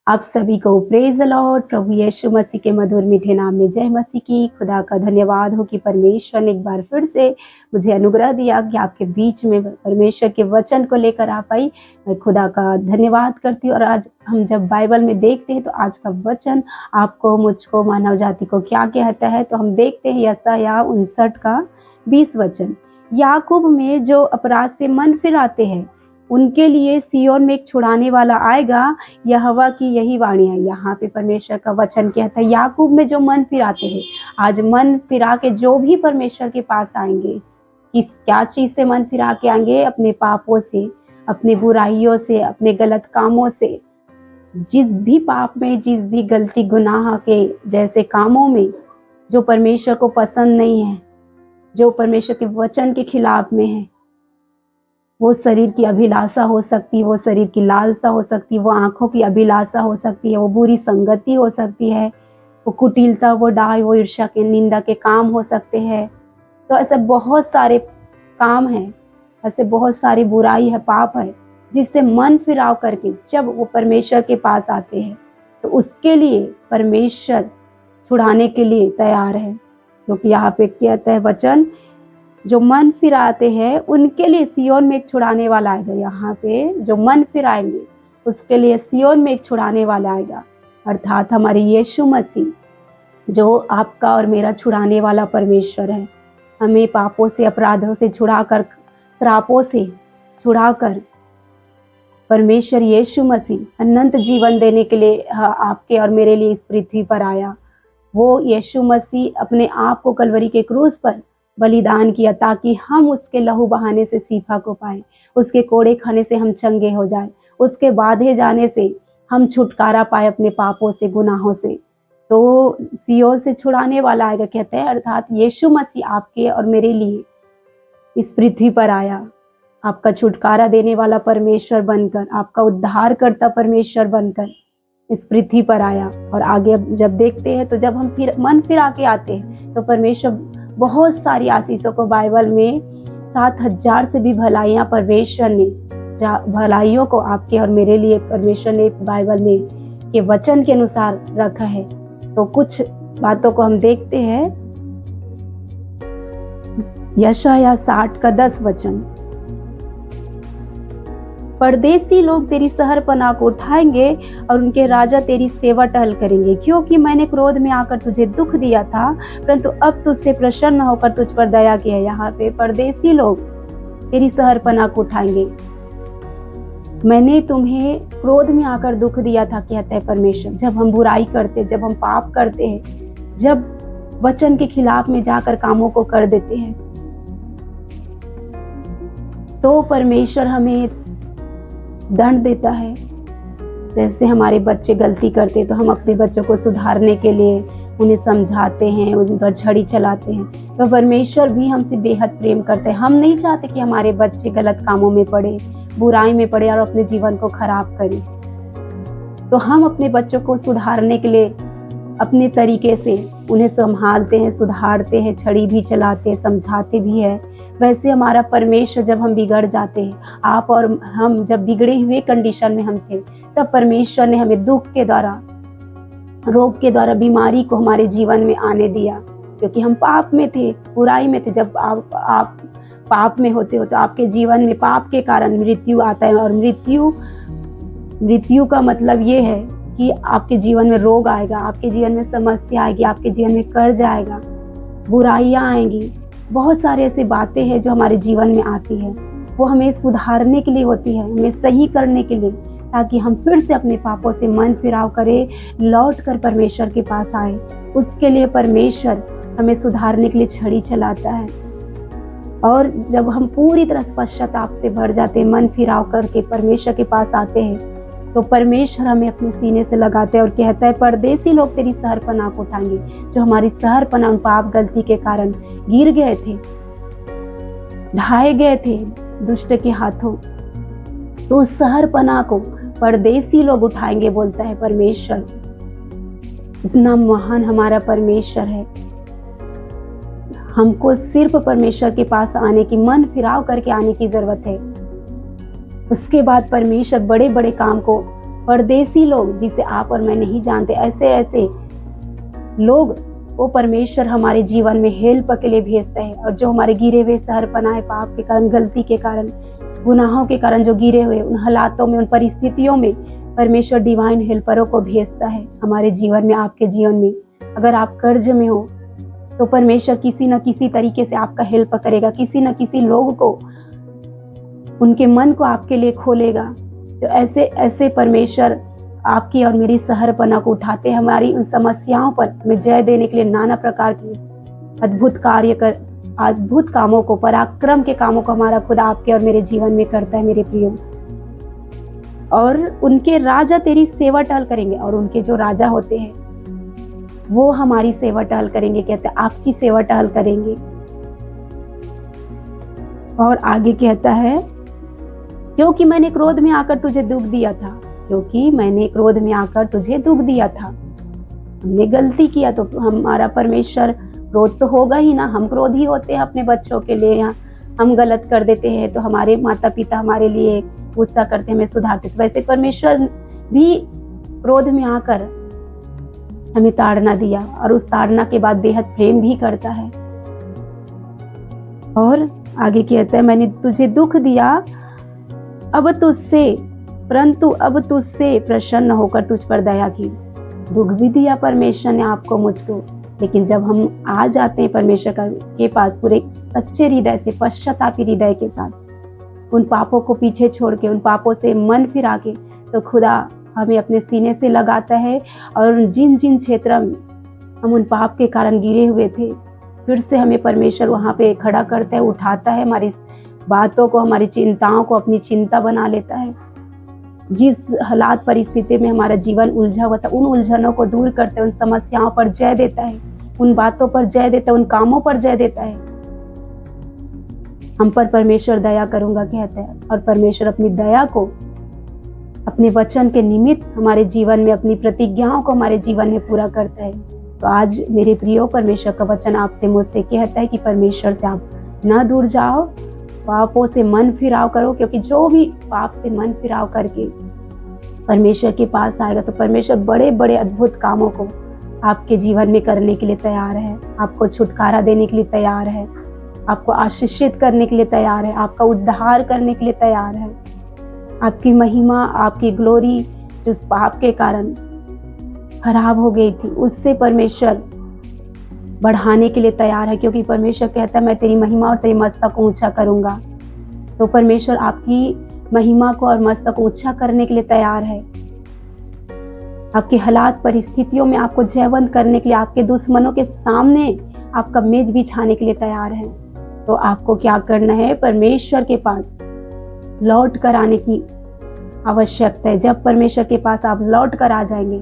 आप सभी को प्रेज़ द लॉर्ड। प्रभु यीशु मसीह के मधुर मीठे नाम में जय मसीह की। खुदा का धन्यवाद हो कि परमेश्वर ने एक बार फिर से मुझे अनुग्रह दिया कि आपके बीच में परमेश्वर के वचन को लेकर आ पाई। मैं खुदा का धन्यवाद करती हूँ। और आज हम जब बाइबल में देखते हैं तो आज का वचन आपको, मुझको, मानव जाति को क्या कहता है, तो हम देखते हैं यशायाह 59 का 20 वचन। याकूब में जो अपराध से मन फिराते हैं उनके लिए सिय्योन में एक छुड़ाने वाला आएगा, यहोवा की यही वाणी है। यहाँ पे परमेश्वर का वचन कहता है याकूब में जो मन फिराते हैं, आज मन फिरा के जो भी परमेश्वर के पास आएंगे, किस क्या चीज से मन फिरा के आएंगे? अपने पापों से, अपने बुराइयों से, अपने गलत कामों से। जिस भी पाप में, जिस भी गलती गुनाह के जैसे कामों में जो परमेश्वर को पसंद नहीं है, जो परमेश्वर के वचन के खिलाफ में है, वो शरीर की अभिलाषा हो सकती है, वो शरीर की लालसा हो सकती है, वो आंखों की अभिलाषा हो सकती है, वो बुरी संगति हो सकती है, वो कुटिलता, वो डाह, वो ईर्ष्या के, निंदा के काम हो सकते हैं। तो ऐसे बहुत सारे काम हैं, ऐसे बहुत सारी बुराई है, पाप है, जिससे मन फिराव करके जब वो परमेश्वर के पास आते हैं तो उसके लिए परमेश्वर छुड़ाने के लिए तैयार है। क्योंकि यहाँ पे कहता है वचन, जो मन फिराते हैं उनके लिए सिय्योन में एक छुड़ाने वाला आएगा। यहाँ पे जो मन फिराएंगे उसके लिए सिय्योन में एक छुड़ाने वाला आएगा, अर्थात हमारे यीशु मसीह, जो आपका और मेरा छुड़ाने वाला परमेश्वर है। हमें पापों से, अपराधों से छुड़ाकर, श्रापों से छुड़ाकर परमेश्वर यीशु मसीह अनंत जीवन देने के लिए आपके और मेरे लिए इस पृथ्वी पर आया। वो यीशु मसीह अपने आप को कलवरी के क्रूस पर बलिदान किया ताकि हम उसके लहू बहाने से सीफा को पाए, उसके कोड़े खाने से हम चंगे हो जाए, उसके बांधे जाने से हम छुटकारा पाए अपने पापों से, गुनाहों से। तो सिय्योन से छुड़ाने वाला आएगा, कहते हैं, अर्थात यीशु मसीह आपके और मेरे लिए इस पृथ्वी पर आया, आपका छुटकारा देने वाला परमेश्वर बनकर, आपका उद्धार करता परमेश्वर बनकर इस पृथ्वी पर आया। और आगे अब जब देखते हैं तो जब हम फिर मन फिरा के आते हैं तो परमेश्वर बहुत सारी आशीषों को, बाइबल में 7,000 से भी भलाइयाँ परमेश्वर ने, भलाइयों को आपके और मेरे लिए परमेश्वर ने बाइबल में के वचन के अनुसार रखा है। तो कुछ बातों को हम देखते हैं। यशायाह 60 का 10 वचन, परदेसी लोग तेरी शहरपनाह को उठाएंगे और उनके राजा तेरी सेवा टहल करेंगे। क्योंकि मैंने क्रोध में आकर तुझे दुख दिया था, परंतु अब तुझसे प्रसन्न होकर तुझ पर दया किया। यहाँ पे परदेसी लोग तेरी शहरपनाह को उठाएंगे। मैंने तुम्हें क्रोध में आकर दुख दिया था, कहता है परमेश्वर। जब हम बुराई करते, जब हम पाप करते हैं, जब वचन के खिलाफ में जाकर कामों को कर देते हैं, तो परमेश्वर हमें दंड देता है। जैसे हमारे बच्चे गलती करते तो हम अपने बच्चों को सुधारने के लिए उन्हें समझाते हैं, उन पर छड़ी चलाते हैं। तो परमेश्वर भी हमसे बेहद प्रेम करते हैं। हम नहीं चाहते कि हमारे बच्चे गलत कामों में पड़े, बुराई में पड़े और अपने जीवन को खराब करें। तो हम अपने बच्चों को सुधारने के लिए अपने तरीके से उन्हें संभालते हैं, सुधारते हैं, छड़ी भी चलाते हैं, समझाते भी है। वैसे हमारा परमेश्वर, जब हम बिगड़ जाते हैं, आप और हम जब बिगड़े हुए कंडीशन में हम थे, तब परमेश्वर ने हमें दुख के द्वारा, रोग के द्वारा, बीमारी को हमारे जीवन में आने दिया, क्योंकि हम पाप में थे, बुराई में थे। जब आप पाप में होते हो तो आपके जीवन में पाप के कारण मृत्यु आता है। और मृत्यु का मतलब ये है कि आपके जीवन में रोग आएगा, आपके जीवन में समस्या आएगी, आपके जीवन में कर्ज आएगा, बुराइयां आएंगी। बहुत सारे ऐसी बातें हैं जो हमारे जीवन में आती है। वो हमें सुधारने के लिए होती है, हमें सही करने के लिए, ताकि हम फिर से अपने पापों से मन फिराव करें, लौट कर परमेश्वर के पास आए। उसके लिए परमेश्वर हमें सुधारने के लिए छड़ी चलाता है। और जब हम पूरी तरह पश्चाताप से भर जाते हैं, मन फिराव करके परमेश्वर के पास आते हैं, तो परमेश्वर हमें अपने सीने से लगाते हैं और कहता है, परदेसी लोग तेरी शहरपनाह को उठाएंगे। जो हमारी शहरपनाह उन पाप गलती के कारण गिर गए थे, ढाए गए थे दुष्ट के हाथों, तो उस शहरपनाह को परदेसी लोग उठाएंगे, बोलता है परमेश्वर। इतना महान हमारा परमेश्वर है। हमको सिर्फ परमेश्वर के पास आने की, मन फिराव करके आने की जरूरत है। उसके बाद परमेश्वर बड़े बड़े काम को परदेसी लोग जिसे आप और मैं नहीं जानते, ऐसे ऐसे लोग वो परमेश्वर हमारे जीवन में हेल्प के लिए भेजता है। और जो हमारे गिरे हुए शहरपनाह पाप के कारण, गलती के कारण, गुनाहों के कारण जो गिरे हुए, उन हालातों में, उन परिस्थितियों में परमेश्वर डिवाइन हेल्परों को भेजता है हमारे जीवन में, आपके जीवन में। अगर आप कर्ज में हो तो परमेश्वर किसी न किसी तरीके से आपका हेल्प करेगा, किसी न किसी लोग को, उनके मन को आपके लिए खोलेगा। तो ऐसे ऐसे परमेश्वर आपकी और मेरी शहरपना को उठाते हैं, हमारी उन समस्याओं पर हमें जय देने के लिए नाना प्रकार की अद्भुत कामों को, पराक्रम के कामों को हमारा खुदा आपके और मेरे जीवन में करता है मेरे प्रियो। और उनके राजा तेरी सेवा टहल करेंगे, और उनके जो राजा होते हैं वो हमारी सेवा टहल करेंगे, कहते हैं आपकी सेवा टहल करेंगे। और आगे कहता है, क्योंकि मैंने क्रोध में आकर तुझे दुख दिया था, क्योंकि मैंने क्रोध में आकर तुझे दुख दिया था। हमने गलती किया तो हमारा परमेश्वर क्रोध तो होगा ही ना, हम क्रोधी होते हैं अपने बच्चों के लिए, हम गलत कर देते हैं तो हमारे माता पिता हमारे लिए गुस्सा करते हैं, हमें सुधारते। तो वैसे परमेश्वर भी क्रोध में आकर हमें ताड़ना दिया, और उस ताड़ना के बाद बेहद प्रेम भी करता है। और आगे कहता है, मैंने तुझे दुख दिया परंतु अब तुझसे प्रसन्न होकर तुझ पर दया की। दुख भी दिया परमेश्वर ने आपको, मुझको, लेकिन जब हम आ जाते हैं परमेश्वर के पास पूरे सच्चे हृदय से, पश्चातापी हृदय के साथ, उन पापों को पीछे छोड़ के, उन पापों से मन फिरा के, तो खुदा हमें अपने सीने से लगाता है। और जिन जिन क्षेत्र में हम उन पाप के कारण गिरे हुए थे, फिर से हमें परमेश्वर वहाँ पे खड़ा करता है, उठाता है, हमारी बातों को, हमारी चिंताओं को अपनी चिंता बना लेता है। जिस हालात परिस्थिति में हमारा जीवन उलझा हुआ था, उन उलझनों को दूर करते, उन समस्याओं पर जय देता है, उन बातों पर जय देता है, उन कामों पर जय देता है। हम पर परमेश्वर दया करूंगा कहता है, और परमेश्वर अपनी दया को अपने वचन के निमित्त हमारे जीवन में, अपनी प्रतिज्ञाओं को हमारे जीवन में पूरा करता है। तो आज मेरे प्रियो, परमेश्वर का वचन आपसे, मुझसे कहता है कि परमेश्वर से आप ना दूर जाओ, पापों से मन फिराव करो, क्योंकि जो भी पाप से मन फिराव करके परमेश्वर के पास आएगा तो परमेश्वर बड़े बड़े अद्भुत कामों को आपके जीवन में करने के लिए तैयार है, आपको छुटकारा देने के लिए तैयार है, आपको आशीषित करने के लिए तैयार है, आपका उद्धार करने के लिए तैयार है। आपकी महिमा, आपकी ग्लोरी जो उस पाप के कारण खराब हो गई थी, उससे परमेश्वर बढ़ाने के लिए तैयार है, क्योंकि परमेश्वर कहता है मैं तेरी महिमा और तेरी मस्तक को ऊंचा करूंगा। तो परमेश्वर आपकी महिमा को और मस्तक को ऊंचा करने के लिए तैयार है। आपके हालात परिस्थितियों में आपको जयवंत करने के लिए, आपके दुश्मनों के सामने आपका मेज बिछाने के लिए तैयार है। तो आपको क्या करना है? परमेश्वर के पास लौट कर आने की आवश्यकता है। जब परमेश्वर के पास आप लौट कर आ जाएंगे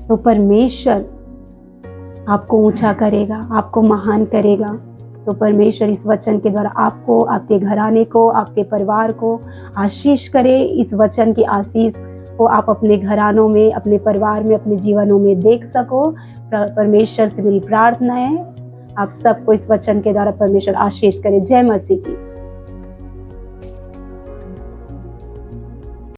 तो परमेश्वर आपको ऊंचा करेगा, आपको महान करेगा। तो परमेश्वर इस वचन के द्वारा आपको, आपके घराने को, आपके परिवार को आशीष करे। इस वचन की आशीष को आप अपने घरानों में, अपने परिवार में, अपने जीवनों में देख सको। परमेश्वर से मेरी प्रार्थना है आप सबको इस वचन के द्वारा परमेश्वर आशीष करे। जय मसीह की।